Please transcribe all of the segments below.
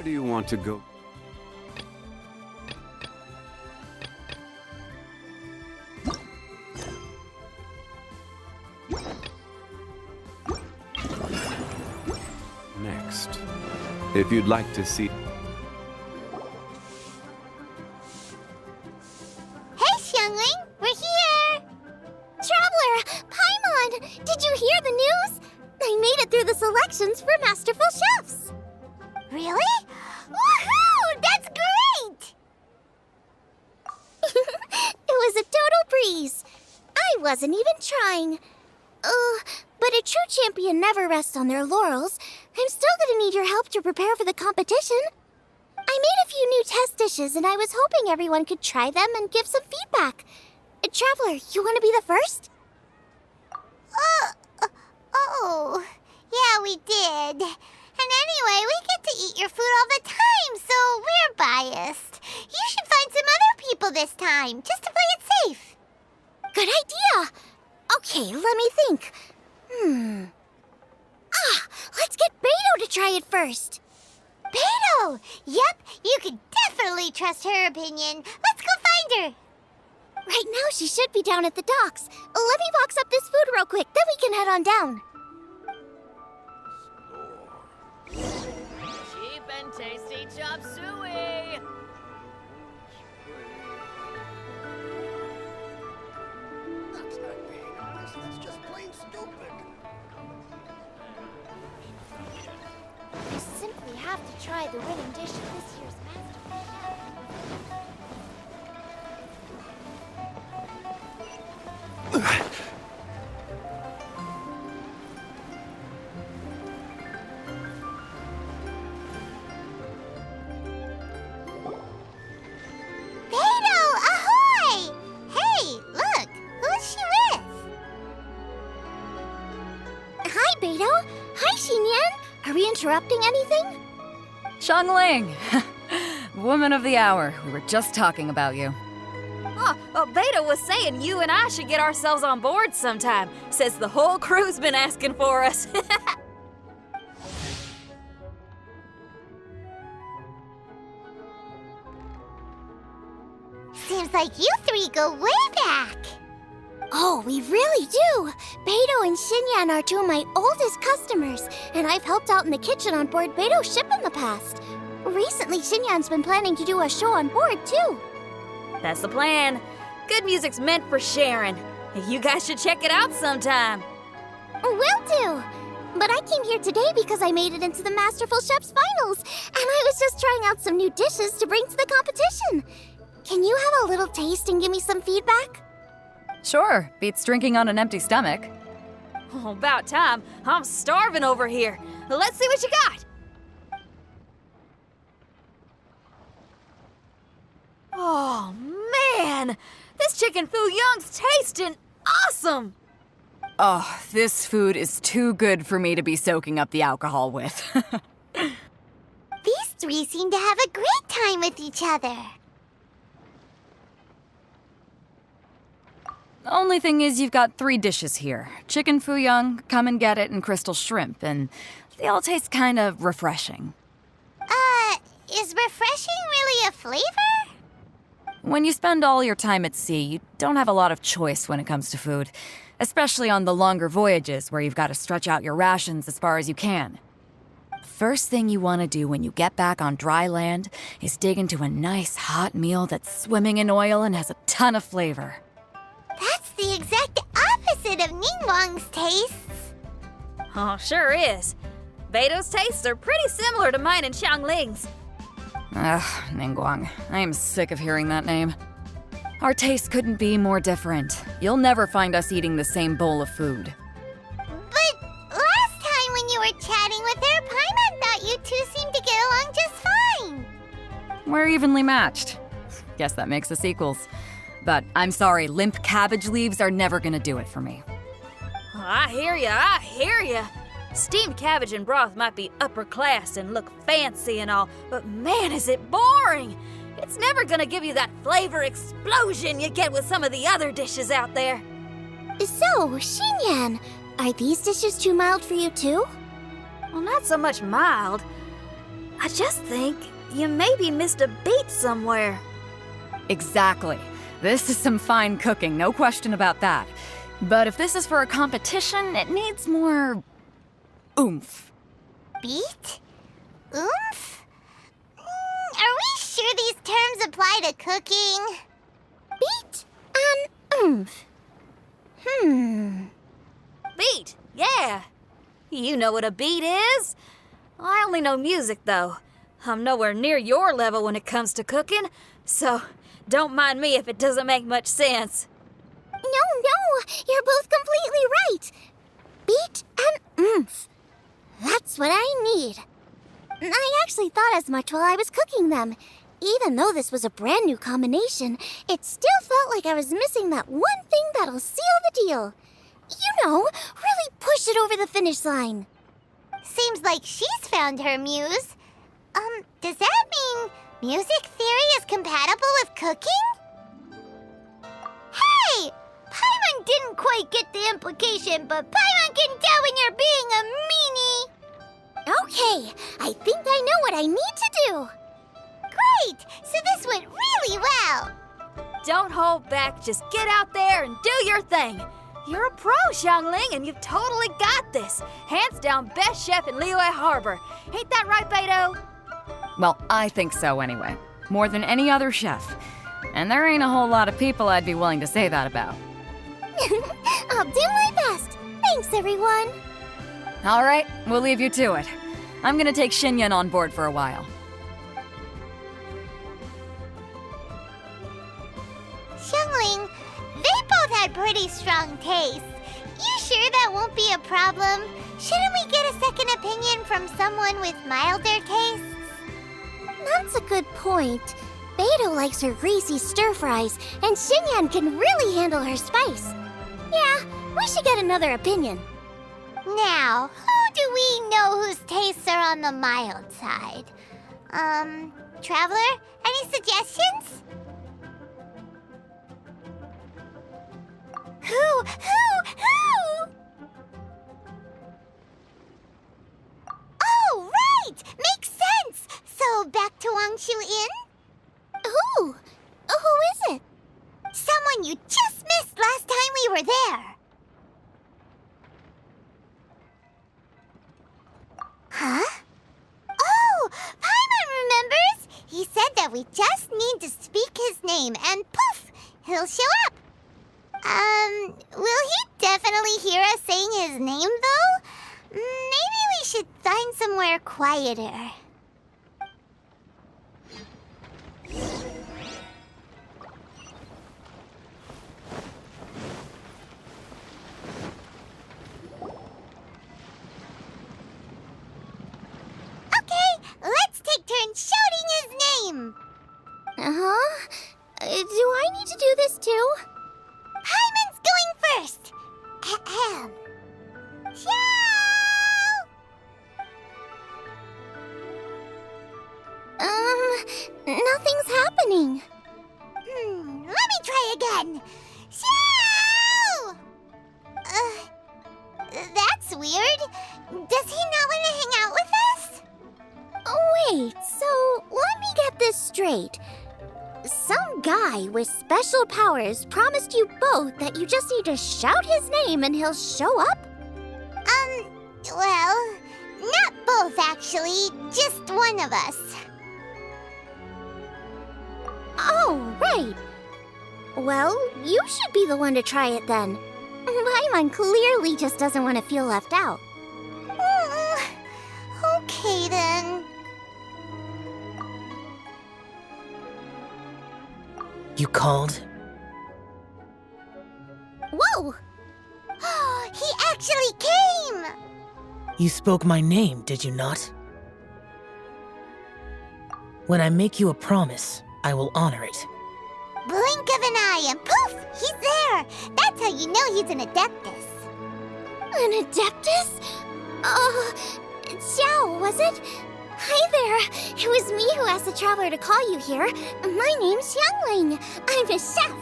Where do you want to go? Next, if you'd like to see... Hey, Xiangling! We're here! Traveler! Paimon! Did you hear the news? I made it through the selections for Masterful Chefs! Really? Woohoo! That's great! It was a total breeze. I wasn't even trying. But a true champion never rests on their laurels. I'm still gonna need your help to prepare for the competition. I made a few new test dishes, and I was hoping everyone could try them and give some feedback. Traveler, you want to be the first? Oh, yeah, we did. And anyway, we get to eat your food all the time, so we're biased. You should find some other people this time, just to play it safe. Good idea. Okay, let me think. Let's get Beto to try it first. Beto! Yep, you can definitely trust her opinion. Let's go find her. Right now, she should be down at the docks. Let me box up this food real quick, then we can head on down. Cheap and tasty chop suey! That's not being honest, that's just plain stupid. You simply have to try the winning dish of this year's Masterful Chef. Beto, ahoy! Hey, look, who's she with? Hi, Beto. Hi, Xinyan. Are we interrupting anything? Xiangling! Woman of the hour. We were just talking about you. Beta was saying you and I should get ourselves on board sometime. Says the whole crew's been asking for us. Seems like you three go way back. Oh, we really do. Beto and Xinyan are two of my oldest customers, and I've helped out in the kitchen on board Beto's ship in the past. Recently, Xinyan's been planning to do a show on board, too. That's the plan. Good music's meant for sharing. You guys should check it out sometime. Will do. But I came here today because I made it into the Masterful Chef's finals, and I was just trying out some new dishes to bring to the competition. Can you have a little taste and give me some feedback? Sure, beats drinking on an empty stomach. Oh, about time. I'm starving over here. Let's see what you got. Oh, man! This chicken foo young's tasting awesome! Oh, this food is too good for me to be soaking up the alcohol with. These three seem to have a great time with each other. The only thing is you've got 3 dishes here. Chicken foo young, come and get it, and crystal shrimp, and they all taste kind of refreshing. Is refreshing really a flavor? When you spend all your time at sea, you don't have a lot of choice when it comes to food, especially on the longer voyages where you've got to stretch out your rations as far as you can. First thing you want to do when you get back on dry land is dig into a nice hot meal that's swimming in oil and has a ton of flavor. That's the exact opposite of Ningguang's tastes. Oh, sure is. Beto's tastes are pretty similar to mine and Xiangling's. Ugh, Ningguang. I am sick of hearing that name. Our tastes couldn't be more different. You'll never find us eating the same bowl of food. But last time when you were chatting with her, Paimon thought you two seemed to get along just fine. We're evenly matched. Guess that makes us equals. But I'm sorry, limp cabbage leaves are never gonna do it for me. I hear ya. Steamed cabbage and broth might be upper class and look fancy and all, but man, is it boring! It's never gonna give you that flavor explosion you get with some of the other dishes out there. So, Xinyan, are these dishes too mild for you too? Well, not so much mild. I just think you maybe missed a beat somewhere. Exactly. This is some fine cooking, no question about that. But if this is for a competition, it needs more oomph. Beat? Oomph? Are we sure these terms apply to cooking? Beat and oomph. Beat, yeah. You know what a beat is. I only know music, though. I'm nowhere near your level when it comes to cooking, so don't mind me if it doesn't make much sense. No, you're both completely right. Beat and oomph. That's what I need. I actually thought as much while I was cooking them. Even though this was a brand new combination, it still felt like I was missing that one thing that'll seal the deal. You know, really push it over the finish line. Seems like she's found her muse. Does that mean music theory is compatible with cooking? Hey! Paimon didn't quite get the implication, but Paimon can tell when you're being a meanie. Okay, I think I know what I need to do. Great! So this went really well. Don't hold back, just get out there and do your thing. You're a pro, Xiangling, and you've totally got this. Hands down best chef in Liyue Harbor. Ain't that right, Beto? Well, I think so anyway. More than any other chef. And there ain't a whole lot of people I'd be willing to say that about. I'll do my best. Thanks, everyone. All right, we'll leave you to it. I'm gonna take Xinyan on board for a while. Xiangling, they both had pretty strong tastes. You sure that won't be a problem? Shouldn't we get a second opinion from someone with milder tastes? That's a good point. Beto likes her greasy stir-fries, and Xinyan can really handle her spice. Yeah, we should get another opinion. Now, who do we know whose tastes are on the mild side? Traveler, any suggestions? Who? Oh, right! Makes sense! So, back to Wangshu Inn? Who? Who is it? Someone you just missed last time we were there. Huh? Oh, Paimon remembers! He said that we just need to speak his name and poof, he'll show up. Will he definitely hear us saying his name, though? Maybe we should find somewhere quieter. Okay, let's take turns shouting his name. Uh-huh. Do I need to do this too? Paimon's going first. Ahem. Xiao! Nothing's happening. Let me try again. Xiao! That's weird. Does he not want to hang out with us? Wait, so let me get this straight. Some guy with special powers promised you both that you just need to shout his name and he'll show up? Well, not both actually, just one of us. Oh, right. Well, you should be the one to try it then. Paimon clearly just doesn't want to feel left out. Okay then. You called? Whoa! He actually came! You spoke my name, did you not? When I make you a promise, I will honor it. Blink of an eye and poof! He's there! That's how you know he's an Adeptus. An Adeptus? Xiao, was it? Hi there! It was me who asked the Traveler to call you here. My name's Xiangling. I'm a chef.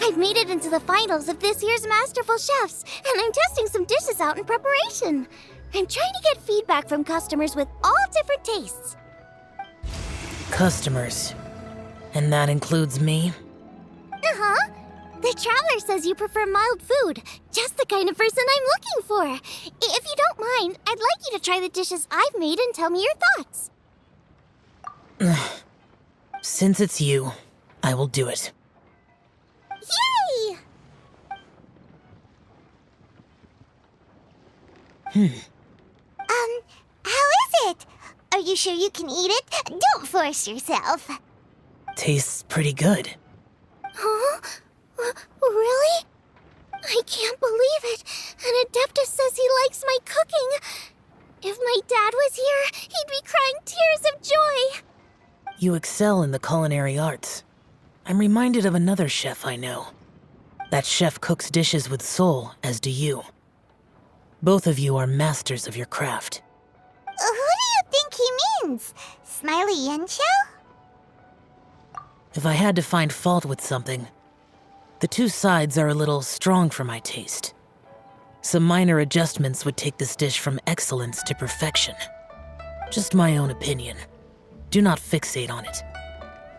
I've made it into the finals of this year's Masterful Chefs, and I'm testing some dishes out in preparation. I'm trying to get feedback from customers with all different tastes. Customers. And that includes me? Uh-huh. The Traveler says you prefer mild food. Just the kind of person I'm looking for. If you don't mind, I'd like you to try the dishes I've made and tell me your thoughts. Since it's you, I will do it. Yay! How is it? Are you sure you can eat it? Don't force yourself. Tastes pretty good. Huh? Really? I can't believe it. An Adeptus says he likes my cooking. If my dad was here, he'd be crying tears of joy. You excel in the culinary arts. I'm reminded of another chef I know. That chef cooks dishes with soul, as do you. Both of you are masters of your craft. Who do you think he means? Smiley Xiao? If I had to find fault with something, the two sides are a little strong for my taste. Some minor adjustments would take this dish from excellence to perfection. Just my own opinion. Do not fixate on it.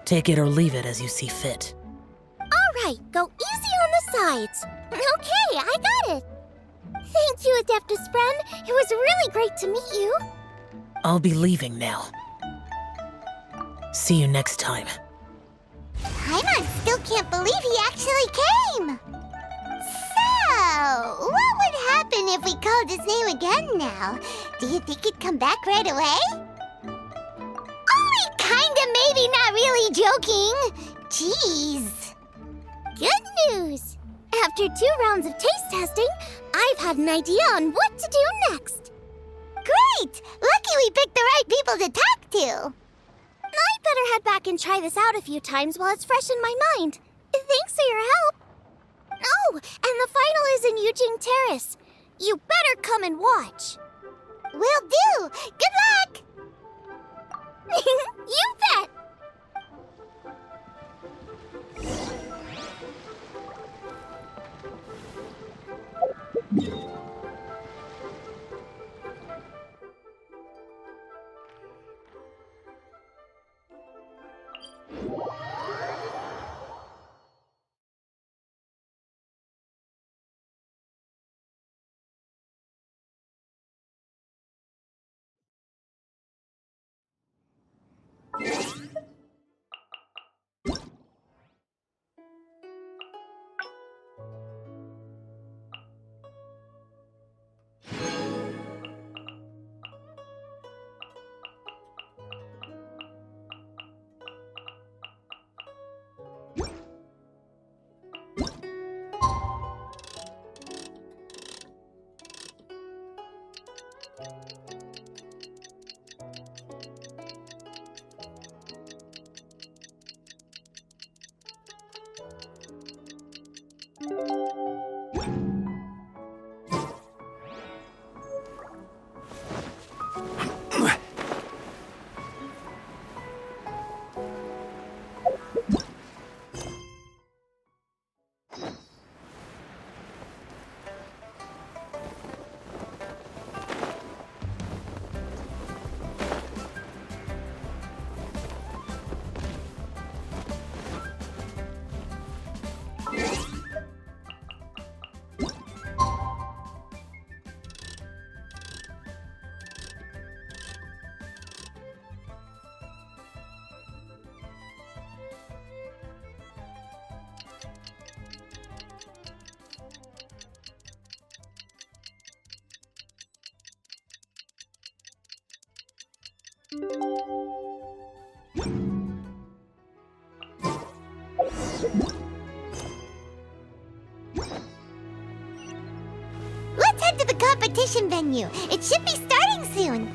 Take it or leave it as you see fit. All right, go easy on the sides. Okay, I got it. Thank you, Adeptus friend. It was really great to meet you. I'll be leaving now. See you next time. Paimon still can't believe he actually came. So, what would happen if we called his name again now? Do you think he'd come back right away? Only kinda, maybe not really joking. Jeez. Good news. After 2 rounds of taste testing, I've had an idea on what to do next. Great! Lucky we picked the right people to talk to. I'd better head back and try this out a few times while it's fresh in my mind. Thanks for your help. Oh, and the final is in Yujing Terrace. You better come and watch. Will do. Good luck. You bet. Let's head to the competition venue. It should be starting soon.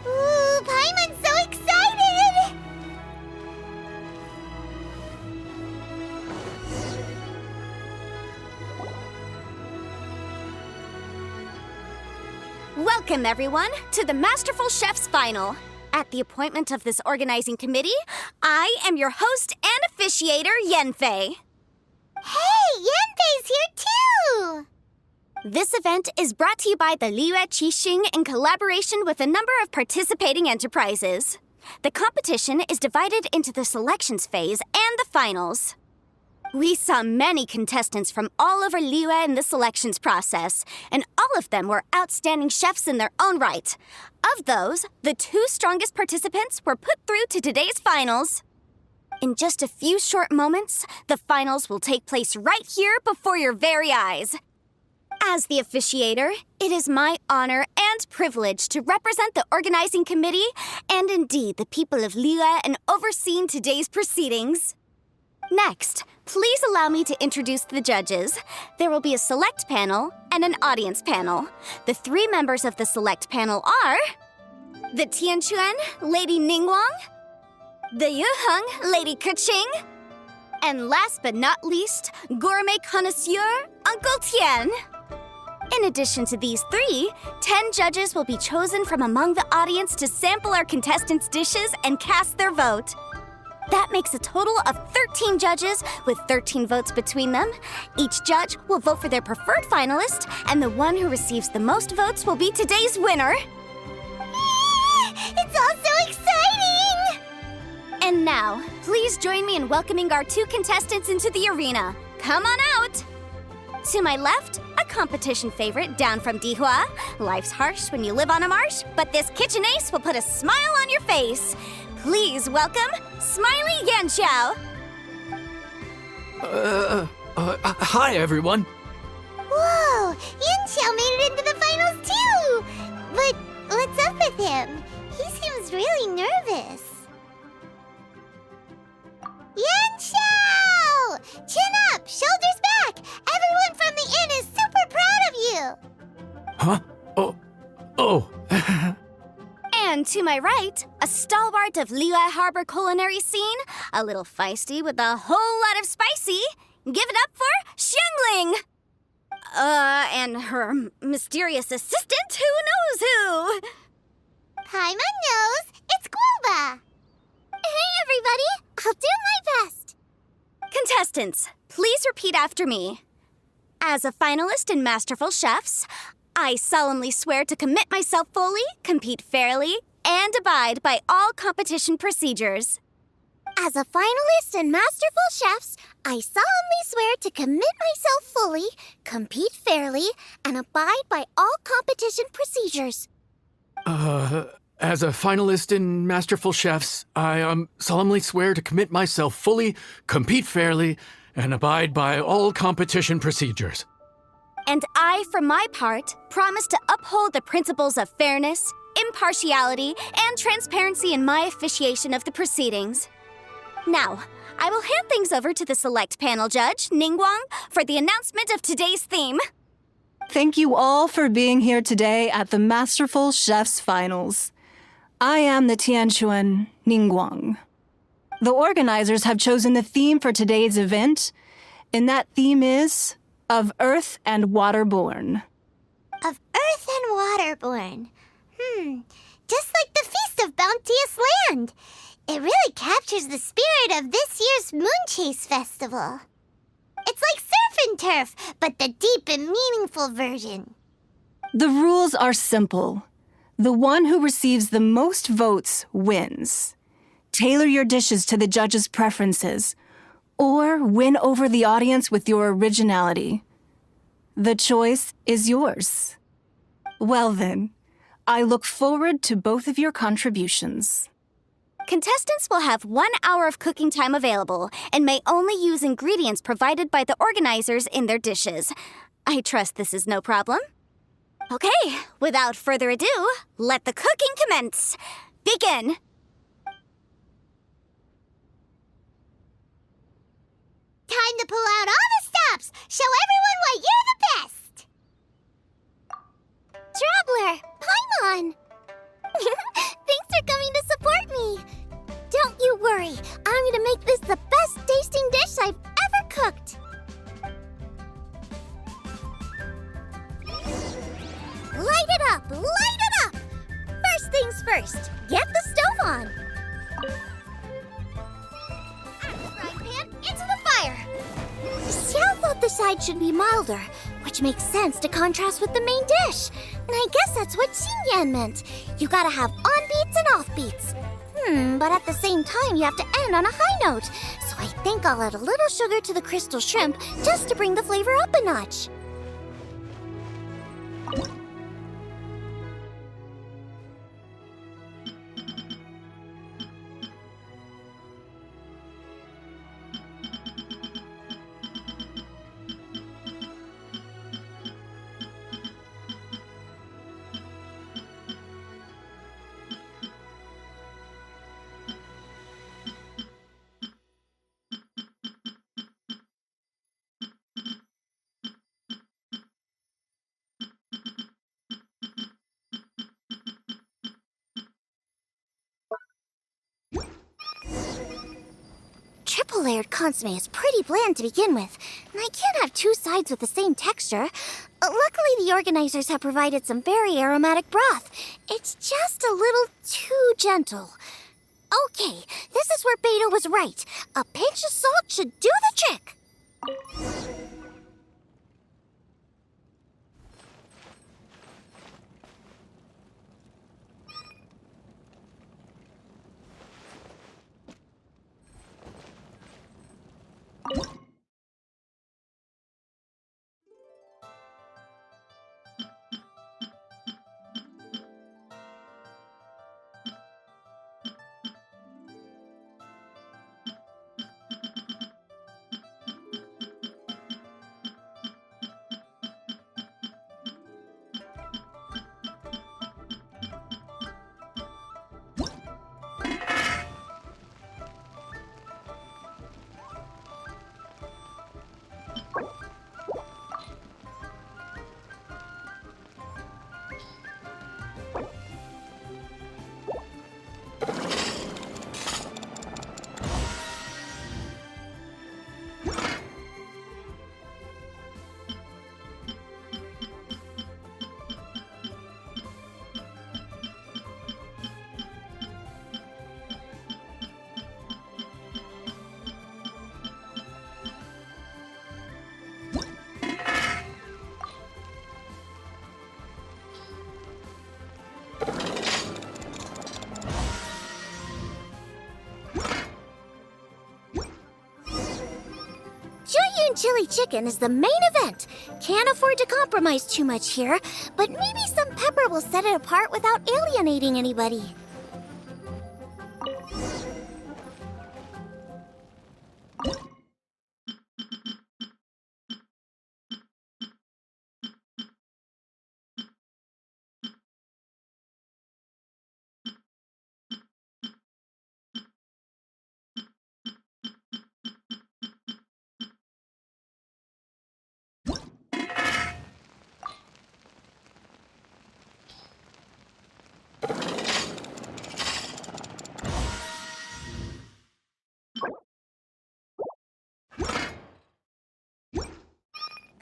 Ooh, Paimon's so excited! Welcome, everyone, to the Masterful Chef's Final. At the appointment of this organizing committee, I am your host and officiator, Yanfei. Hey, Yanfei's here too! This event is brought to you by the Liyue Qixing in collaboration with a number of participating enterprises. The competition is divided into the selections phase and the finals. We saw many contestants from all over Liyue in the selections process, and all of them were outstanding chefs in their own right. Of those, the 2 strongest participants were put through to today's finals. In just a few short moments, the finals will take place right here before your very eyes. As the officiator, it is my honor and privilege to represent the organizing committee and indeed the people of Liyue in overseeing today's proceedings. Next, please allow me to introduce the judges. There will be a select panel and an audience panel. The 3 members of the select panel are the Tianquan, Lady Ningguang, the Yuheng, Lady Keqing, and last but not least, gourmet connoisseur, Uncle Tian. In addition to these 3, 10 judges will be chosen from among the audience to sample our contestants' dishes and cast their vote. That makes a total of 13 judges with 13 votes between them. Each judge will vote for their preferred finalist, and the one who receives the most votes will be today's winner. It's all so exciting! And now, please join me in welcoming our 2 contestants into the arena. Come on out! To my left, a competition favorite down from Dihua. Life's harsh when you live on a marsh, but this kitchen ace will put a smile on your face. Please welcome Smiley Xiao. Hi everyone. Whoa! Xiao made it into the finals too! But what's up with him? He seems really nervous. Xiao! Chin up! Shoulders back! Everyone from the inn is super proud of you! Huh? Oh. And to my right, a stalwart of Liyue Harbor culinary scene, a little feisty with a whole lot of spicy. Give it up for Xiangling! And her mysterious assistant, who knows who? Paimon knows! It's Guoba! Hey everybody! I'll do my best! Contestants, please repeat after me. As a finalist in Masterful Chefs, I solemnly swear to commit myself fully, compete fairly, and abide by all competition procedures. As a finalist in Masterful Chefs, I solemnly swear to commit myself fully, compete fairly, and abide by all competition procedures. As a finalist in Masterful Chefs, I solemnly swear to commit myself fully, compete fairly, and abide by all competition procedures. And I, for my part, promise to uphold the principles of fairness, impartiality, and transparency in my officiation of the proceedings. Now, I will hand things over to the select panel judge, Ningguang, for the announcement of today's theme. Thank you all for being here today at the Masterful Chefs Finals. I am the Tianquan, Ningguang. The organizers have chosen the theme for today's event, and that theme is Of Earth and Waterborn. Of Earth and Waterborn. Just like the Feast of Bounteous Land. It really captures the spirit of this year's Moonchase Festival. It's like surf and turf, but the deep and meaningful version. The rules are simple. The one who receives the most votes wins. Tailor your dishes to the judges' preferences, or win over the audience with your originality. The choice is yours. Well then, I look forward to both of your contributions. Contestants will have 1 hour of cooking time available and may only use ingredients provided by the organizers in their dishes. I trust this is no problem. Okay, without further ado, let the cooking commence. Begin. Time to pull out all the stops! Show everyone why you're the best! Traveler, Paimon! Thanks for coming to support me! Don't you worry, I'm gonna make this the best tasting dish I've ever cooked! Light it up! Light it up! First things first, get the stove on! Frying pan into the fire! Xiao thought the side should be milder, which makes sense to contrast with the main dish. And I guess that's what Xinyan meant. You gotta have on beats and off beats. But at the same time, you have to end on a high note. So I think I'll add a little sugar to the crystal shrimp just to bring the flavor up a notch. Triple-layered consomme is pretty bland to begin with, and I can't have two sides with the same texture. Luckily, the organizers have provided some very aromatic broth. It's just a little too gentle. Okay, this is where Beta was right. A pinch of salt should do the trick. Chili chicken is the main event. Can't afford to compromise too much here, but maybe some pepper will set it apart without alienating anybody.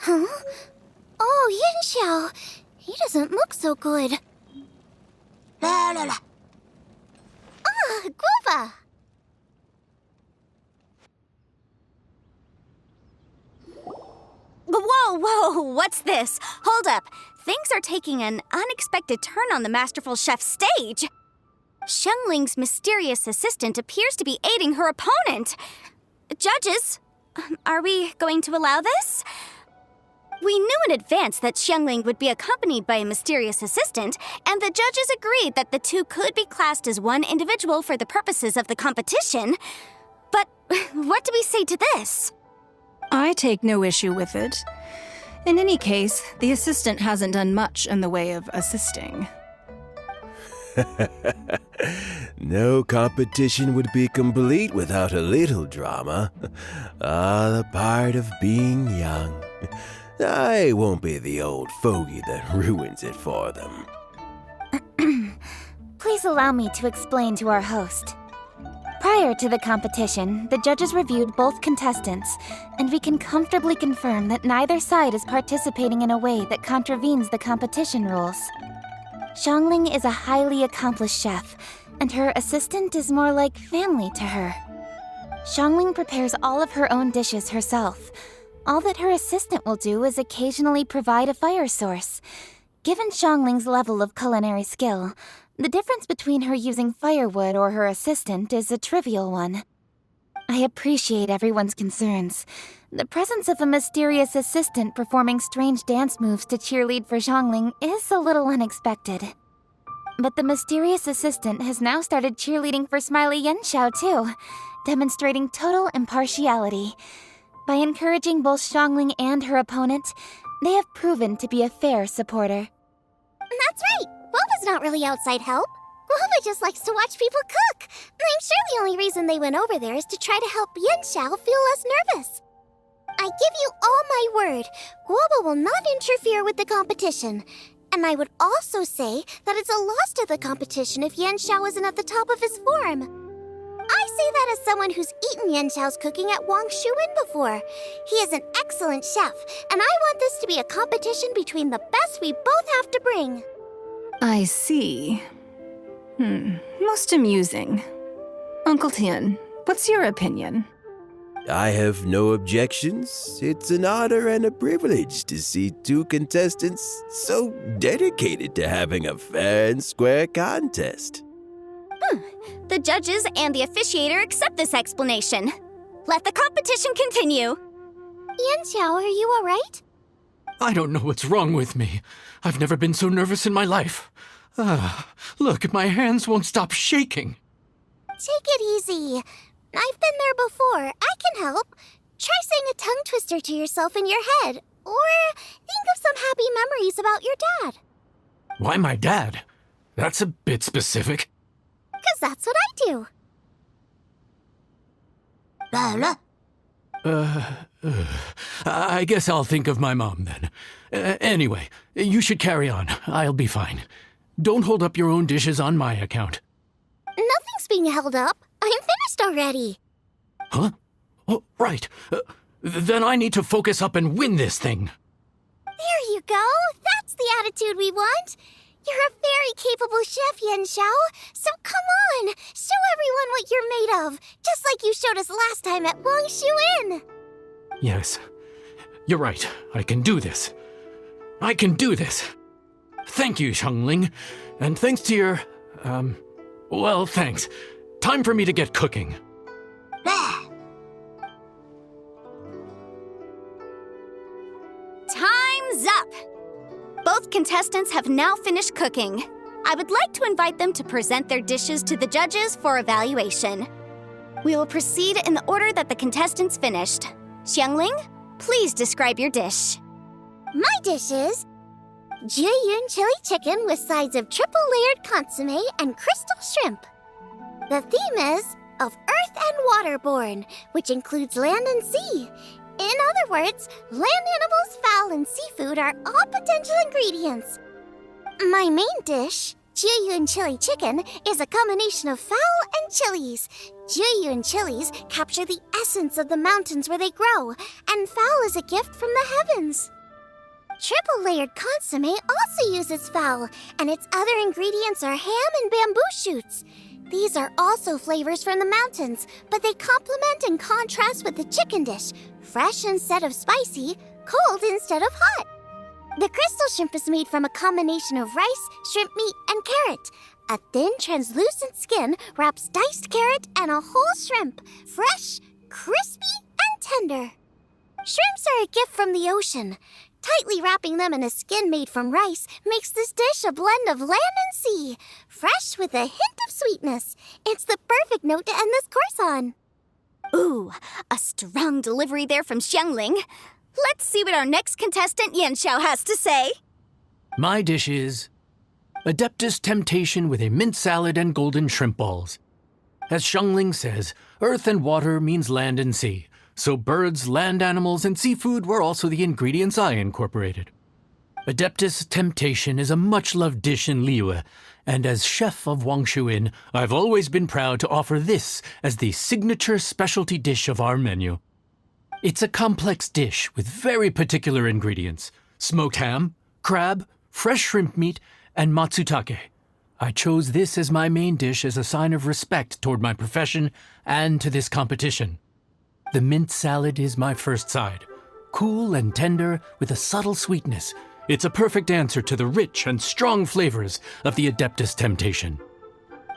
Huh? Oh, Xiao. He doesn't look so good. La la la. Ah, Guava! Whoa, what's this? Hold up. Things are taking an unexpected turn on the Masterful Chef's stage. Xiangling's mysterious assistant appears to be aiding her opponent. Judges, are we going to allow this? We knew in advance that Xiangling would be accompanied by a mysterious assistant, and the judges agreed that the two could be classed as one individual for the purposes of the competition. But what do we say to this? I take no issue with it. In any case, the assistant hasn't done much in the way of assisting. No competition would be complete without a little drama. The part of being young. I won't be the old fogey that ruins it for them. Please allow me to explain to our host. Prior to the competition, the judges reviewed both contestants, and we can comfortably confirm that neither side is participating in a way that contravenes the competition rules. Xiangling is a highly accomplished chef, and her assistant is more like family to her. Xiangling prepares all of her own dishes herself. All that her assistant will do is occasionally provide a fire source. Given Xiangling's level of culinary skill, The difference between her using firewood or her assistant is a trivial one. I appreciate everyone's concerns. The presence of a mysterious assistant performing strange dance moves to cheerlead for Xiangling is a little unexpected. But the mysterious assistant has now started cheerleading for Smiley Xiao too, demonstrating total impartiality. By encouraging both Xiangling and her opponent, they have proven to be a fair supporter. That's right! Guoba's not really outside help. Guoba just likes to watch people cook. I'm sure the only reason they went over there is to try to help Xiao feel less nervous. I give you all my word, Guoba will not interfere with the competition. And I would also say that it's a loss to the competition if Xiao isn't at the top of his form. I say that as someone who's eaten Xiao's cooking at Wangshuin before. He is an excellent chef, and I want this to be a competition between the best we both have to bring. I see. Most amusing. Uncle Tian, what's your opinion? I have no objections. It's an honor and a privilege to see two contestants so dedicated to having a fair and square contest. The judges and the officiator accept this explanation. Let the competition continue. Xiao, are you all right? I don't know what's wrong with me. I've never been so nervous in my life. Look, my hands won't stop shaking. Take it easy. I've been there before. I can help. Try saying a tongue twister to yourself in your head. Or think of some happy memories about your dad. Why my dad? That's a bit specific. 'Cause that's what I do. I guess I'll think of my mom then. Anyway, you should carry on. I'll be fine. Don't hold up your own dishes on my account. Nothing's being held up. I'm finished already. Huh? Oh, right. Then I need to focus up and win this thing. There you go. That's the attitude we want. You're a very capable chef, Xiao. So come on, show everyone what you're made of, just like you showed us last time at Wangshuin. Yes, you're right. I can do this. I can do this. Thank you, Xiangling. And thanks to your, well, thanks. Time for me to get cooking. Time's up! Both contestants have now finished cooking. I would like to invite them to present their dishes to the judges for evaluation. We will proceed in the order that the contestants finished. Xiangling, please describe your dish. My dish is Jiyun chili chicken with sides of triple-layered consomme and crystal shrimp. The theme is of earth and waterborne, which includes land and sea. In other words, land animals, fowl, and seafood are all potential ingredients. My main dish, Jiyun chili chicken, is a combination of fowl and chilies. Jiyun chilies capture the essence of the mountains where they grow, and fowl is a gift from the heavens. Triple-layered consomme also uses fowl, and its other ingredients are ham and bamboo shoots. These are also flavors from the mountains, but they complement and contrast with the chicken dish, fresh instead of spicy, cold instead of hot. The crystal shrimp is made from a combination of rice, shrimp meat, and carrot. A thin, translucent skin wraps diced carrot and a whole shrimp, fresh, crispy, and tender. Shrimps are a gift from the ocean. Tightly wrapping them in a skin made from rice makes this dish a blend of land and sea, fresh with a hint of sweetness. It's the perfect note to end this course on. Ooh, a strong delivery there from Xiangling. Let's see what our next contestant Xiao has to say. My dish is Adeptus Temptation with a mint salad and golden shrimp balls. As Xiangling says, earth and water means land and sea. So birds, land animals, and seafood were also the ingredients I incorporated. Adeptus Temptation is a much-loved dish in Liyue, and as chef of Wangshuin, I've always been proud to offer this as the signature specialty dish of our menu. It's a complex dish with very particular ingredients: smoked ham, crab, fresh shrimp meat, and matsutake. I chose this as my main dish as a sign of respect toward my profession and to this competition. The mint salad is my first side. Cool and tender with a subtle sweetness. It's a perfect answer to the rich and strong flavors of the Adeptus Temptation.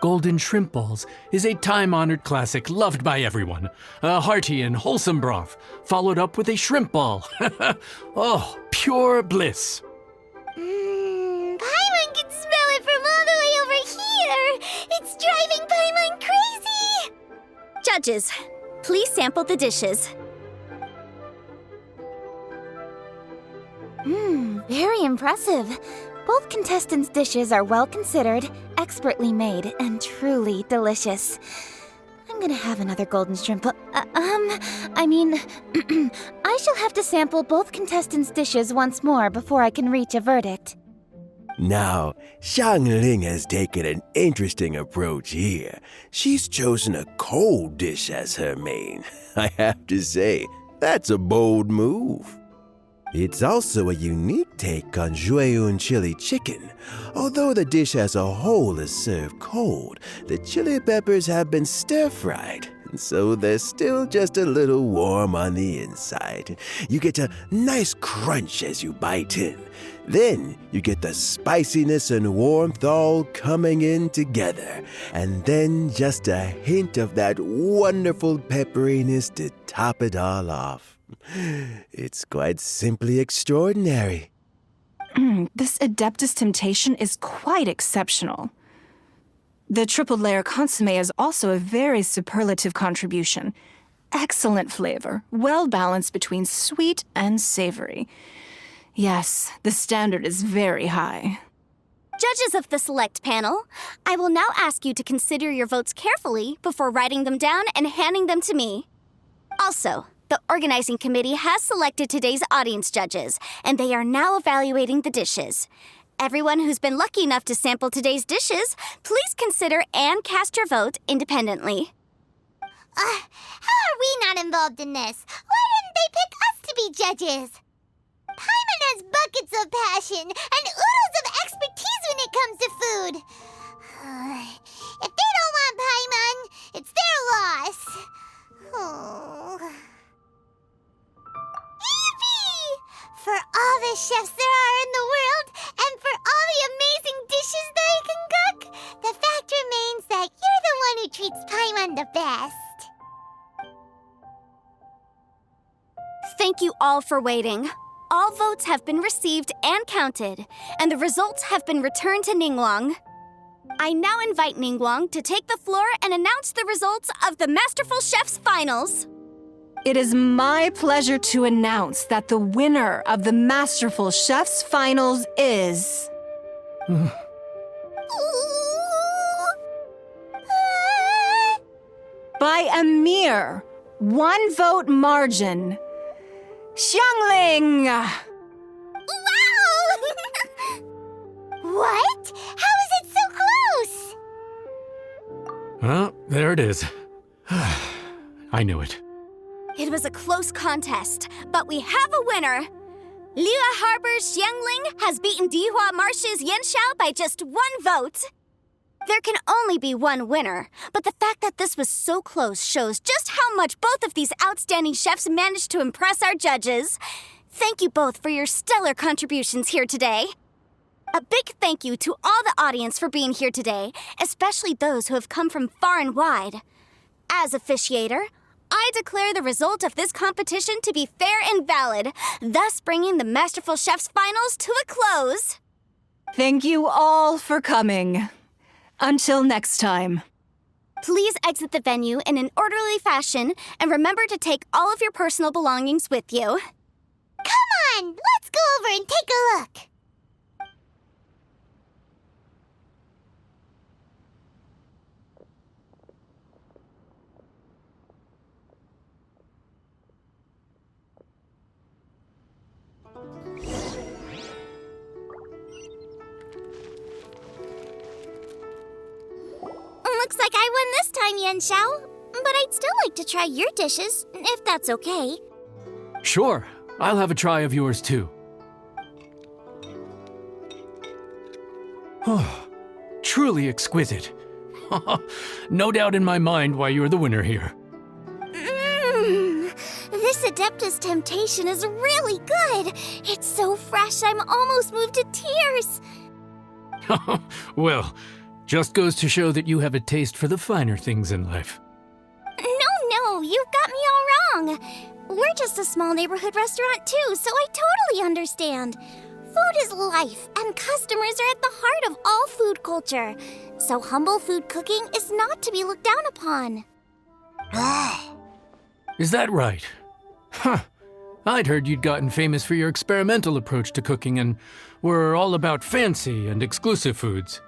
Golden Shrimp Balls is a time-honored classic loved by everyone. A hearty and wholesome broth, followed up with a shrimp ball. Oh, pure bliss. Paimon can smell it from all the way over here! It's driving Paimon crazy! Judges, please sample the dishes. Very impressive. Both contestants' dishes are well considered, expertly made, and truly delicious. I'm gonna have another golden shrimp. I shall have to sample both contestants' dishes once more before I can reach a verdict. Now, Xiangling has taken an interesting approach here. She's chosen a cold dish as her main. I have to say, that's a bold move. It's also a unique take on Jueyun chili chicken. Although the dish as a whole is served cold, the chili peppers have been stir-fried, so they're still just a little warm on the inside. You get a nice crunch as you bite in. Then you get the spiciness and warmth all coming in together, and then just a hint of that wonderful pepperiness to top it all off. It's quite simply extraordinary. This Adeptus Temptation is quite exceptional. The triple layer consomme is also a very superlative contribution. Excellent flavor, well balanced between sweet and savory. Yes, the standard is very high. Judges of the select panel, I will now ask you to consider your votes carefully before writing them down and handing them to me. Also, the organizing committee has selected today's audience judges, and they are now evaluating the dishes. Everyone who's been lucky enough to sample today's dishes, please consider and cast your vote independently. How are we not involved in this? Why didn't they pick us to be judges? Paimon has buckets of passion and oodles of expertise when it comes to food. If they don't want Paimon, it's their loss. Oh. Yippee! For all the chefs there are in the world, and for all the amazing dishes they can cook, the fact remains that you're the one who treats Paimon the best. Thank you all for waiting. All votes have been received and counted, and the results have been returned to Ningguang. I now invite Ningguang to take the floor and announce the results of the Masterful Chef's Finals. It is my pleasure to announce that the winner of the Masterful Chef's Finals is... by a mere 1 vote margin, Xiangling! Wow! What? How is it so close? Well, there it is. I knew it. It was a close contest, but we have a winner. Liyue Harbor's Xiangling has beaten Dihua Marsh's Xiao by just 1 vote. There can only be one winner, but the fact that this was so close shows just how much both of these outstanding chefs managed to impress our judges. Thank you both for your stellar contributions here today. A big thank you to all the audience for being here today, especially those who have come from far and wide. As officiator, I declare the result of this competition to be fair and valid, thus bringing the Masterful Chef's Finals to a close. Thank you all for coming. Until next time. Please exit the venue in an orderly fashion and remember to take all of your personal belongings with you. Come on, let's go over and take a look. Looks like I won this time, Xiao. But I'd still like to try your dishes, if that's okay. Sure, I'll have a try of yours too. Truly exquisite. No doubt in my mind why you're the winner here. This This Adeptus Temptation is really good. It's so fresh, I'm almost moved to tears. Well, just goes to show that you have a taste for the finer things in life. No, you've got me all wrong. We're just a small neighborhood restaurant too, so I totally understand. Food is life, and customers are at the heart of all food culture. So humble food cooking is not to be looked down upon. Is that right? Huh. I'd heard you'd gotten famous for your experimental approach to cooking and were all about fancy and exclusive foods.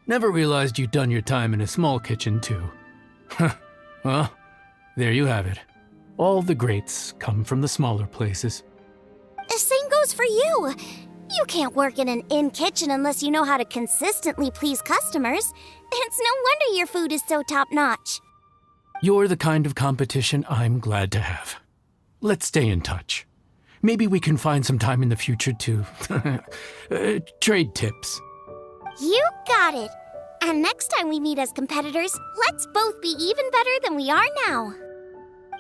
Never realized you'd done your time in a small kitchen, too. Well, there you have it. All the greats come from the smaller places. The same goes for you. You can't work in an inn kitchen unless you know how to consistently please customers. It's no wonder your food is so top-notch. You're the kind of competition I'm glad to have. Let's stay in touch. Maybe we can find some time in the future to trade tips. You got it. And next time we meet as competitors, let's both be even better than we are now.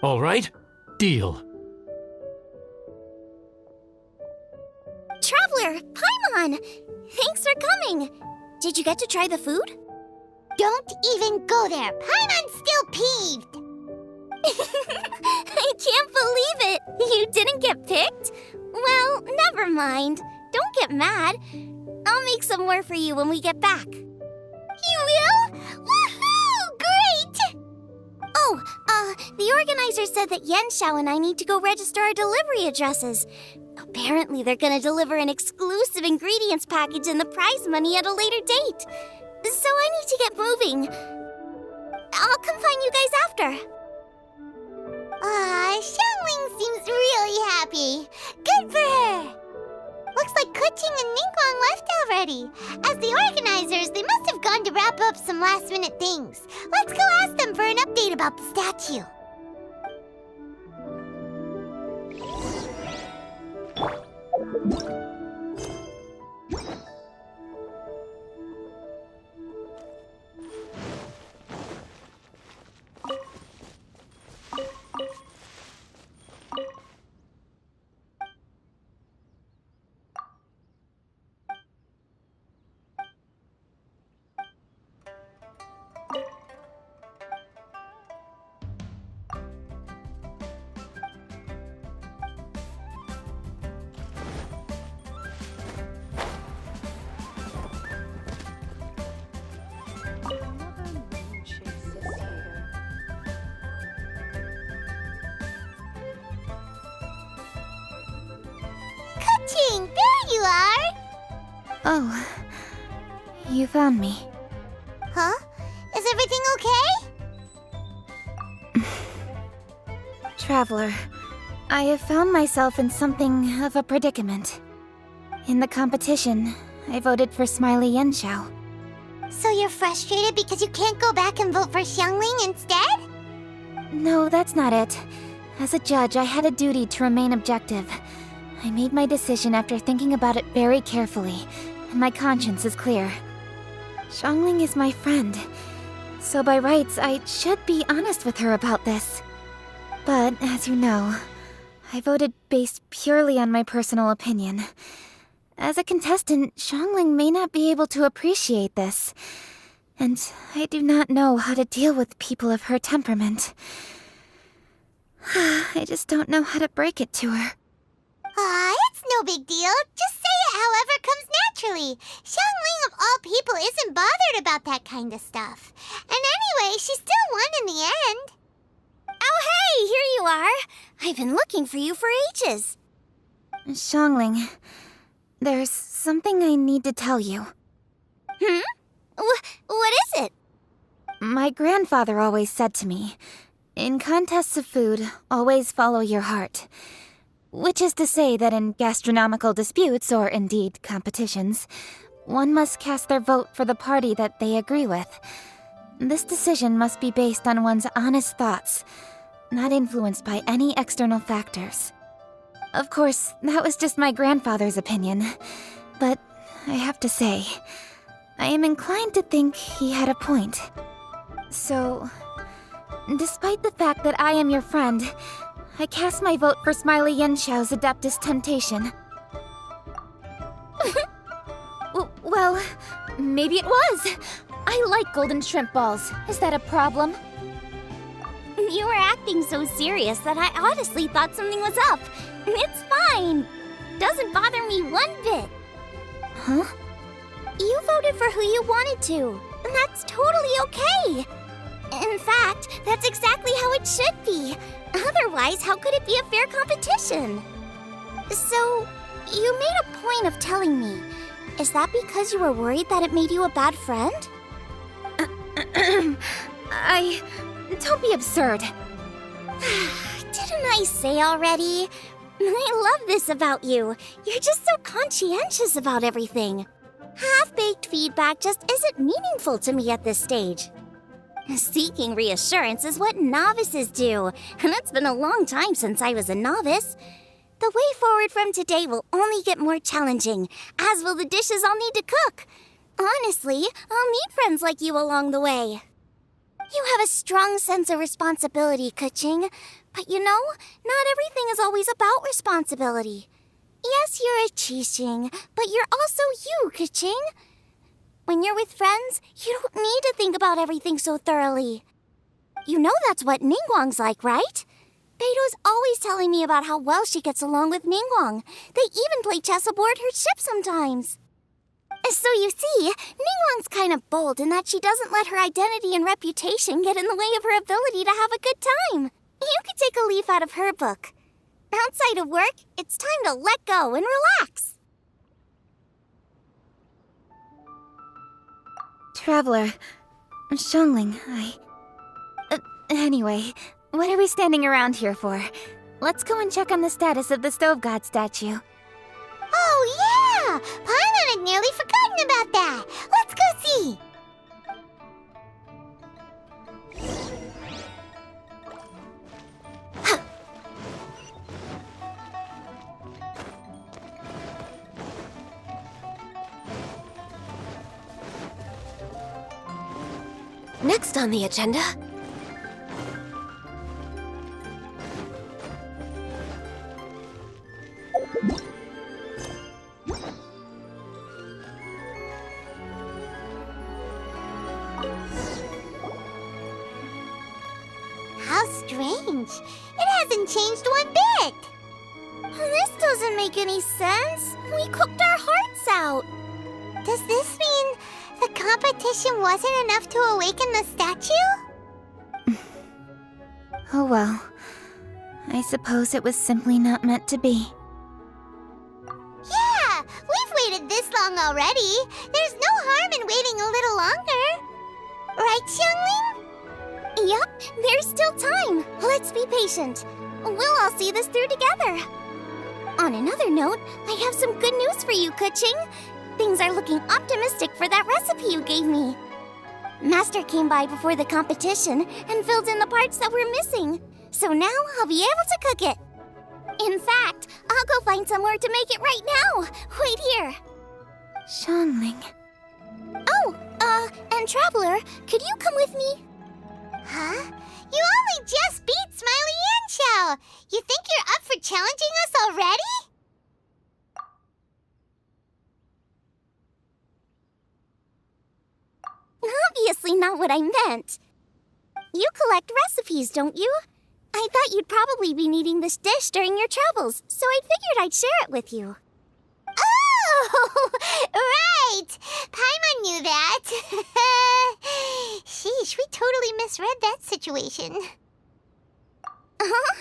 All right? Deal. Traveler, Paimon! Thanks for coming. Did you get to try the food? Don't even go there. Paimon's still peeved. I can't believe it! You didn't get picked? Well, never mind. Don't get mad. I'll make some more for you when we get back. You will? Woohoo! Great! Oh, the organizer said that Xiao and I need to go register our delivery addresses. Apparently they're gonna deliver an exclusive ingredients package and the prize money at a later date. So I need to get moving. I'll come find you guys after. Xiangling seems really happy. Good for her. Looks like Kuching and Ningguang left already. As the organizers, they must have gone to wrap up some last-minute things. Let's go ask them for an update about the statue. Kuching, there you are! Oh, you found me. Huh? Is everything okay? Traveler, I have found myself in something of a predicament. In the competition, I voted for Smiley Xiao. So you're frustrated because you can't go back and vote for Xiangling instead? No, that's not it. As a judge, I had a duty to remain objective. I made my decision after thinking about it very carefully, and my conscience is clear. Xiangling is my friend, so by rights, I should be honest with her about this. But, as you know, I voted based purely on my personal opinion. As a contestant, Xiangling may not be able to appreciate this, and I do not know how to deal with people of her temperament. I just don't know how to break it to her. It's no big deal. Just say it however comes naturally. Xiangling of all people isn't bothered about that kind of stuff. And anyway, she still won in the end. Oh hey, here you are! I've been looking for you for ages. Xiangling, there's something I need to tell you. What is it? My grandfather always said to me, in contests of food, always follow your heart. Which is to say that in gastronomical disputes, or indeed competitions, one must cast their vote for the party that they agree with. This decision must be based on one's honest thoughts, not influenced by any external factors. Of course, that was just my grandfather's opinion, but I have to say, I am inclined to think he had a point. So, despite the fact that I am your friend, I cast my vote for Smiley Xiao's Adeptus Temptation. Well, maybe it was. I like golden shrimp balls. Is that a problem? You were acting so serious that I honestly thought something was up. It's fine. Doesn't bother me one bit. Huh? You voted for who you wanted to, and that's totally okay. In fact, that's exactly how it should be. Otherwise, how could it be a fair competition? So, you made a point of telling me. Is that because you were worried that it made you a bad friend? Don't be absurd. Didn't I say already? I love this about you. You're just so conscientious about everything. Half-baked feedback just isn't meaningful to me at this stage. Seeking reassurance is what novices do, and it's been a long time since I was a novice. The way forward from today will only get more challenging, as will the dishes I'll need to cook. Honestly, I'll need friends like you along the way. You have a strong sense of responsibility, Keqing. But you know, not everything is always about responsibility. Yes, you're a Qixing, but you're also you, Keqing. When you're with friends, you don't need to think about everything so thoroughly. You know that's what Ningguang's like, right? Beto's always telling me about how well she gets along with Ningguang. They even play chess aboard her ship sometimes. So you see, Ningguang's kind of bold in that she doesn't let her identity and reputation get in the way of her ability to have a good time. You could take a leaf out of her book. Outside of work, it's time to let go and relax. Traveler, Xiangling, anyway, what are we standing around here for? Let's go and check on the status of the Stove God statue. Oh, yeah! Paimon had nearly forgotten about that. Let's go see. Next on the agenda... How strange. It hasn't changed one bit. This doesn't make any sense. We cooked our hearts out. Does this mean the competition wasn't enough to awaken the statue? Oh well. I suppose it was simply not meant to be. Yeah, we've waited this long already. There's no harm in waiting a little longer. Right, Xiangling? Yup, there's still time. Let's be patient. We'll all see this through together. On another note, I have some good news for you, Keqing. Things are looking optimistic for that recipe you gave me. Master came by before the competition and filled in the parts that were missing. So now I'll be able to cook it. In fact, I'll go find somewhere to make it right now. Wait here. Xiangling. Oh, and Traveler, could you come with me? Huh? You only just beat Smiley Xiao. You think you're up for challenging us already? Obviously not what I meant. You collect recipes, don't you? I thought you'd probably be needing this dish during your travels, so I figured I'd share it with you. Oh, right! Paimon knew that. Sheesh, we totally misread that situation. Huh?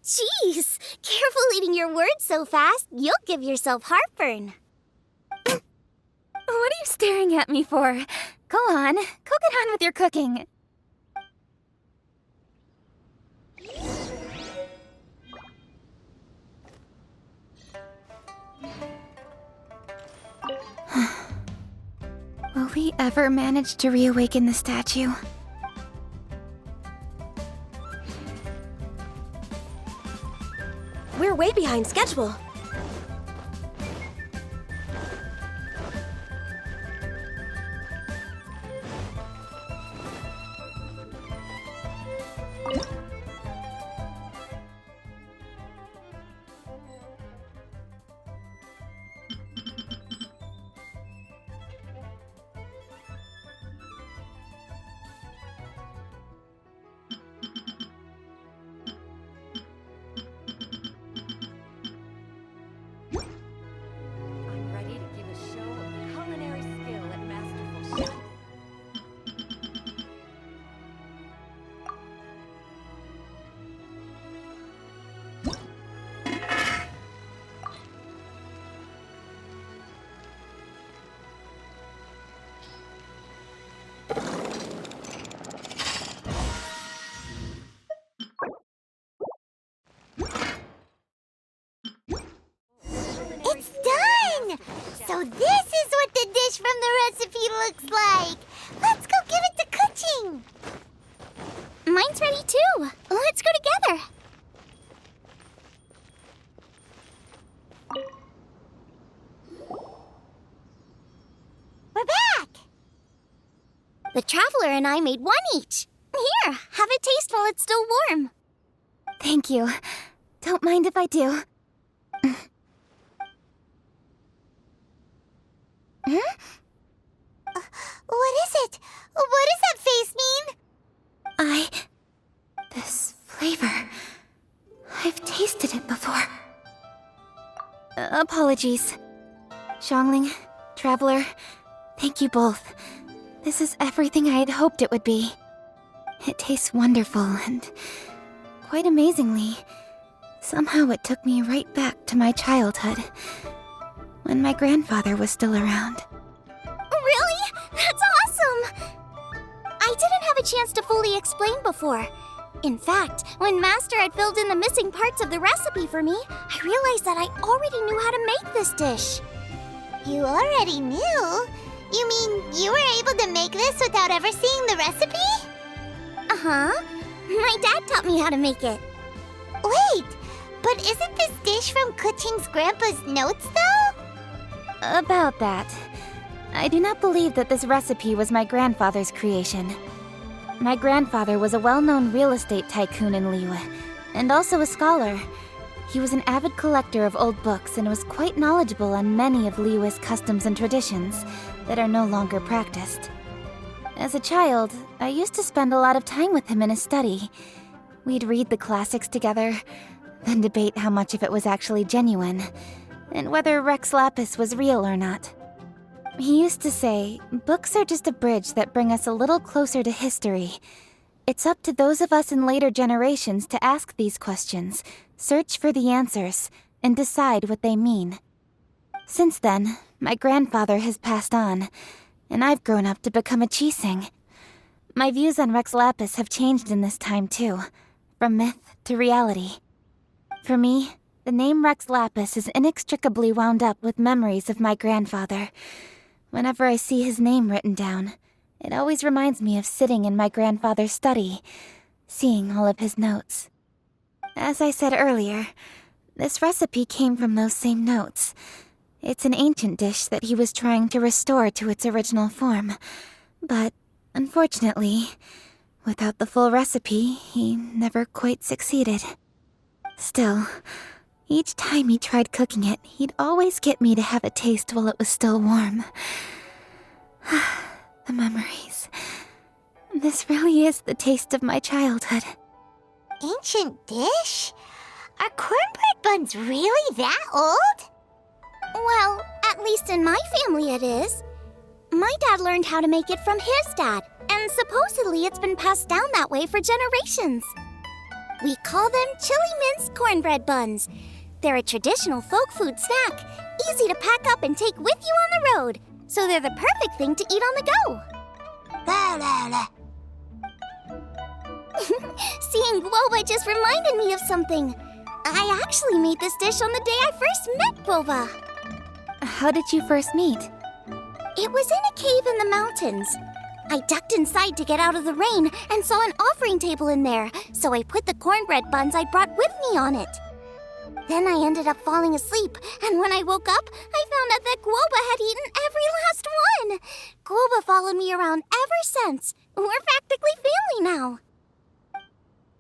Jeez, careful eating your words so fast. You'll give yourself heartburn. What are you staring at me for? Go on, go get on with your cooking. Will we ever manage to reawaken the statue? We're way behind schedule. I'm ready to give a show of culinary skill at Masterful Chef. It's done! So this is what the dish from the recipe looks like. Let's go give it to Kuching. Mine's ready too. Let's go together. We're back! The Traveler and I made one each. Here, have a taste while it's still warm. Thank you. Don't mind if I do. What is it? What does that face mean? This flavor. I've tasted it before. Apologies. Xiangling, Traveler, thank you both. This is everything I had hoped it would be. It tastes wonderful and, quite amazingly, somehow it took me right back to my childhood, when my grandfather was still around. Really? That's awesome! I didn't have a chance to fully explain before. In fact, when Master had filled in the missing parts of the recipe for me, I realized that I already knew how to make this dish. You already knew? You mean you were able to make this without ever seeing the recipe? Uh-huh. My dad taught me how to make it. Wait, but isn't this dish from Kuching's grandpa's notes, though? About that, I do not believe that this recipe was my grandfather's creation. My grandfather was a well-known real estate tycoon in Liyue, and also a scholar. He was an avid collector of old books and was quite knowledgeable on many of Liyue's customs and traditions that are no longer practiced. As a child, I used to spend a lot of time with him in his study. We'd read the classics together, then debate how much of it was actually genuine, and whether Rex Lapis was real or not. He used to say, books are just a bridge that bring us a little closer to history. It's up to those of us in later generations to ask these questions, search for the answers, and decide what they mean. Since then, my grandfather has passed on, and I've grown up to become a Chising. My views on Rex Lapis have changed in this time too, from myth to reality. For me, the name Rex Lapis is inextricably wound up with memories of my grandfather. Whenever I see his name written down, it always reminds me of sitting in my grandfather's study, seeing all of his notes. As I said earlier, this recipe came from those same notes. It's an ancient dish that he was trying to restore to its original form. But, unfortunately, without the full recipe, he never quite succeeded. Still, each time he tried cooking it, he'd always get me to have a taste while it was still warm. The memories. This really is the taste of my childhood. Ancient dish? Are cornbread buns really that old? Well, at least in my family it is. My dad learned how to make it from his dad, and supposedly it's been passed down that way for generations. We call them chili mince cornbread buns. They're a traditional folk food snack, easy to pack up and take with you on the road, so they're the perfect thing to eat on the go. La la la. Seeing Guoba just reminded me of something. I actually made this dish on the day I first met Guoba. How did you first meet? It was in a cave in the mountains. I ducked inside to get out of the rain and saw an offering table in there, so I put the cornbread buns I brought with me on it. Then I ended up falling asleep, and when I woke up, I found out that Guoba had eaten every last one. Guoba followed me around ever since. We're practically family now.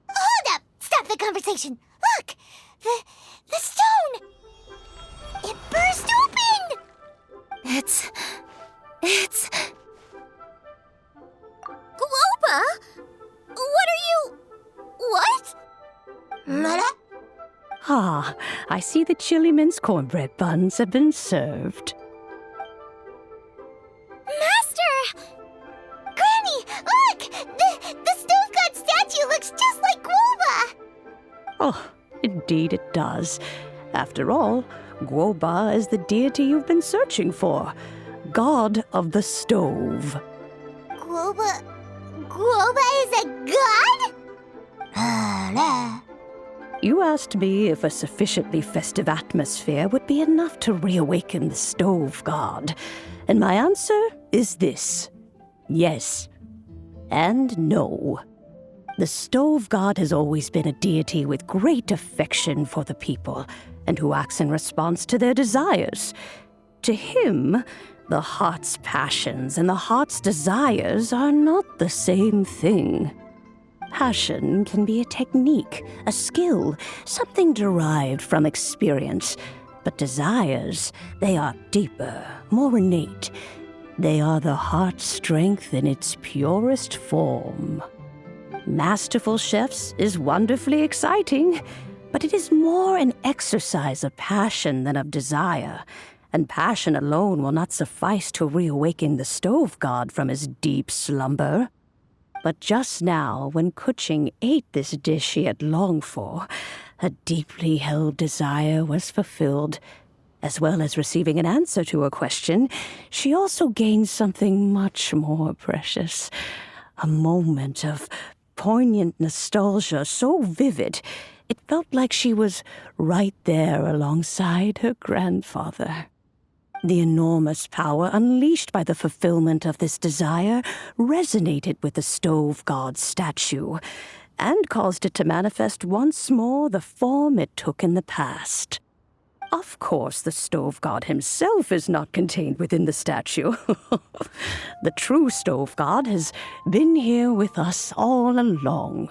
Hold up! Stop the conversation! Look! The stone! It burst open! It's... Guoba? What are you... Ah, I see the chili mince cornbread buns have been served. Master! Granny, look! The stove god statue looks just like Guoba! Oh, indeed it does. After all, Guoba is the deity you've been searching for. God of the stove. Guoba is a god? You asked me if a sufficiently festive atmosphere would be enough to reawaken the stove god. And my answer is this. Yes. And no. The stove god has always been a deity with great affection for the people, and who acts in response to their desires. To him, the heart's passions and the heart's desires are not the same thing. Passion can be a technique, a skill, something derived from experience. But desires, they are deeper, more innate. They are the heart's strength in its purest form. Masterful chefs is wonderfully exciting, but it is more an exercise of passion than of desire. And passion alone will not suffice to reawaken the stove god from his deep slumber. But just now, when Kuching ate this dish he had longed for, a deeply held desire was fulfilled. As well as receiving an answer to a question, she also gained something much more precious. A moment of poignant nostalgia so vivid, it felt like she was right there alongside her grandfather. The enormous power unleashed by the fulfillment of this desire resonated with the stove god's statue, and caused it to manifest once more the form it took in the past. Of course, the stove god himself is not contained within the statue. The true stove god has been here with us all along.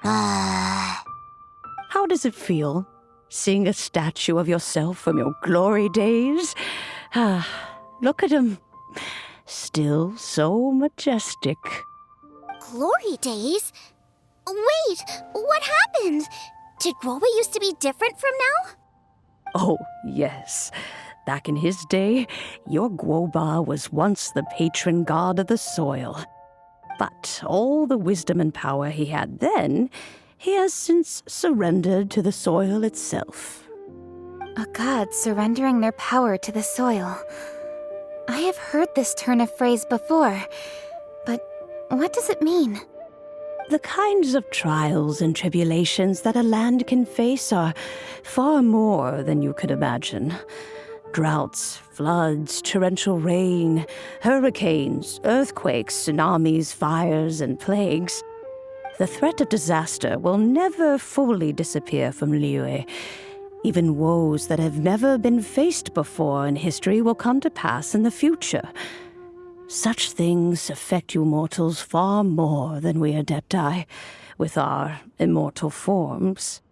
How does it feel, seeing a statue of yourself from your glory days? Look at him. Still so majestic. Glory days? Wait, what happened? Did Guoba used to be different from now? Oh, yes. Back in his day, your Guoba was once the patron god of the soil. But all the wisdom and power he had then, he has since surrendered to the soil itself. A god surrendering their power to the soil. I have heard this turn of phrase before, but what does it mean? The kinds of trials and tribulations that a land can face are far more than you could imagine. Droughts, floods, torrential rain, hurricanes, earthquakes, tsunamis, fires, and plagues. The threat of disaster will never fully disappear from Liyue. Even woes that have never been faced before in history will come to pass in the future. Such things affect you mortals far more than we Adepti, with our immortal forms.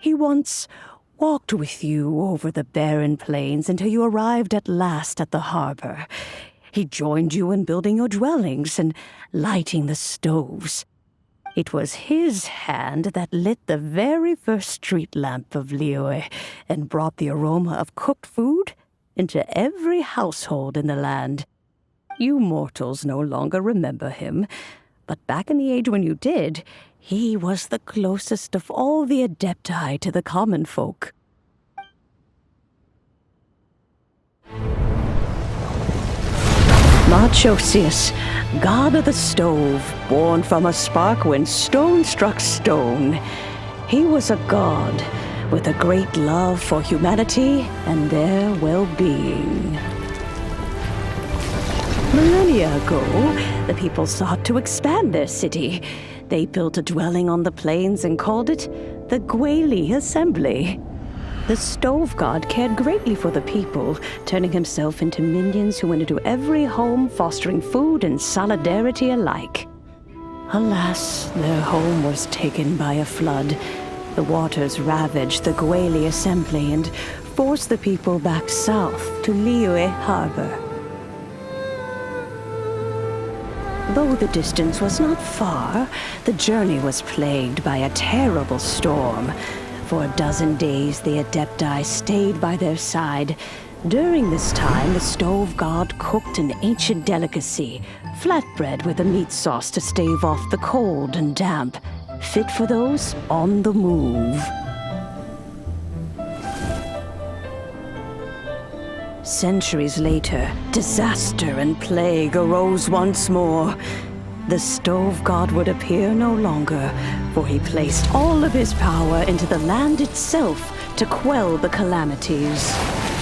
He once walked with you over the barren plains until you arrived at last at the harbor. He joined you in building your dwellings and lighting the stoves. It was his hand that lit the very first street lamp of Liyue and brought the aroma of cooked food into every household in the land. You mortals no longer remember him, but back in the age when you did, he was the closest of all the Adepti to the common folk. Moonchase, god of the stove, born from a spark when stone struck stone. He was a god with a great love for humanity and their well-being. Millennia ago, the people sought to expand their city. They built a dwelling on the plains and called it the Guili Assembly. The stove god cared greatly for the people, turning himself into minions who went into every home, fostering food and solidarity alike. Alas, their home was taken by a flood. The waters ravaged the Guili Assembly and forced the people back south to Liyue Harbor. Although the distance was not far, the journey was plagued by a terrible storm. For a dozen days, the Adepti stayed by their side. During this time, the stove god cooked an ancient delicacy, flatbread with a meat sauce to stave off the cold and damp, fit for those on the move. Centuries later, disaster and plague arose once more. The stove god would appear no longer, for he placed all of his power into the land itself to quell the calamities.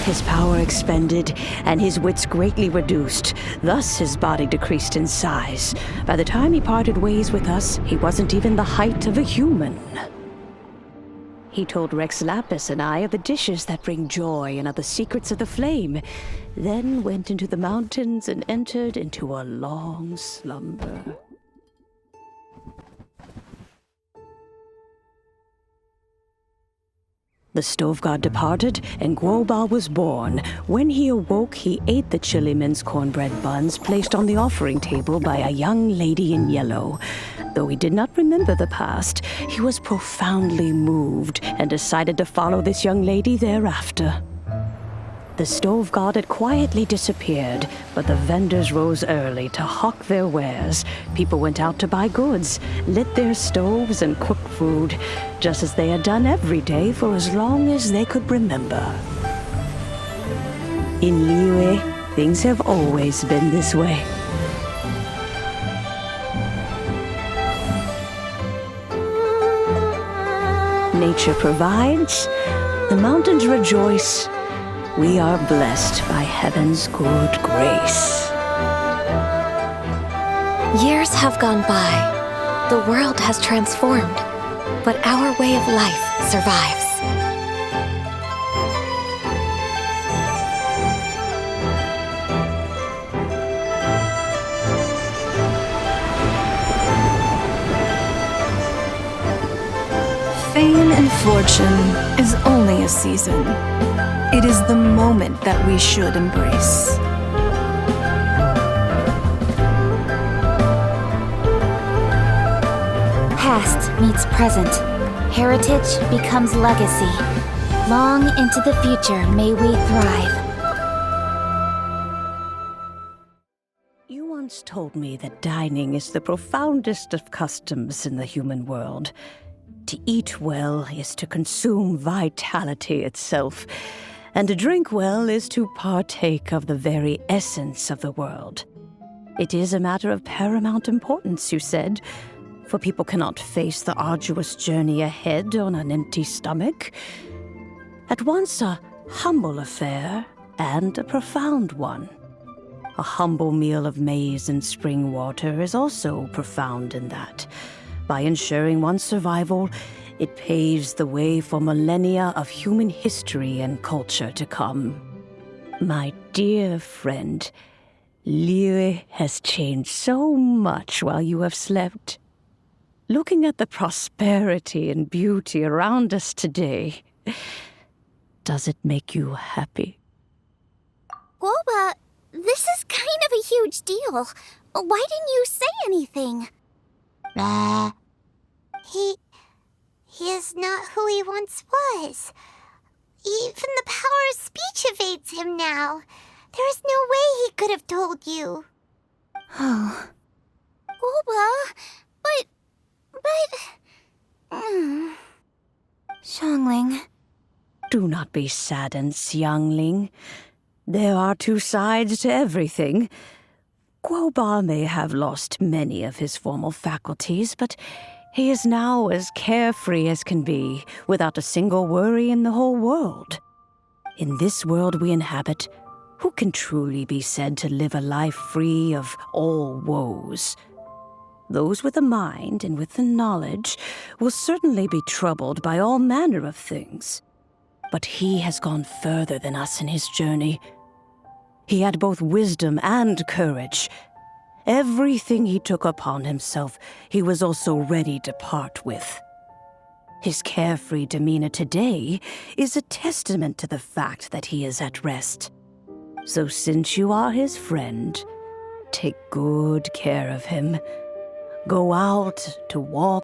His power expended, and his wits greatly reduced. Thus his body decreased in size. By the time he parted ways with us, he wasn't even the height of a human. He told Rex Lapis and I of the dishes that bring joy and of the secrets of the flame, then went into the mountains and entered into a long slumber. The stove god departed, and Guoba was born. When he awoke, he ate the chili mince cornbread buns placed on the offering table by a young lady in yellow. Though he did not remember the past, he was profoundly moved and decided to follow this young lady thereafter. The stove god had quietly disappeared, but the vendors rose early to hawk their wares. People went out to buy goods, lit their stoves, and cooked food, just as they had done every day for as long as they could remember. In Liyue, things have always been this way. Nature provides, the mountains rejoice. We are blessed by heaven's good grace. Years have gone by. The world has transformed, but our way of life survives. Fame and fortune is only a season. It is the moment that we should embrace. Past meets present. Heritage becomes legacy. Long into the future may we thrive. You once told me that dining is the profoundest of customs in the human world. To eat well is to consume vitality itself, and to drink well is to partake of the very essence of the world. It is a matter of paramount importance, you said, for people cannot face the arduous journey ahead on an empty stomach. At once a humble affair and a profound one. A humble meal of maize and spring water is also profound in that. By ensuring one's survival, it paves the way for millennia of human history and culture to come. My dear friend, Liyue has changed so much while you have slept. Looking at the prosperity and beauty around us today, does it make you happy? Guoba, this is kind of a huge deal. Why didn't you say anything? He is not who he once was. Even the power of speech evades him now. There is no way he could have told you. Oh. Guoba, but... Xiangling. Do not be saddened, Xiangling. There are two sides to everything. Guoba may have lost many of his formal faculties, but he is now as carefree as can be, without a single worry in the whole world. In this world we inhabit, who can truly be said to live a life free of all woes? Those with a mind and with the knowledge will certainly be troubled by all manner of things. But he has gone further than us in his journey. He had both wisdom and courage. Everything he took upon himself, he was also ready to part with. His carefree demeanor today is a testament to the fact that he is at rest. So since you are his friend, take good care of him. Go out to walk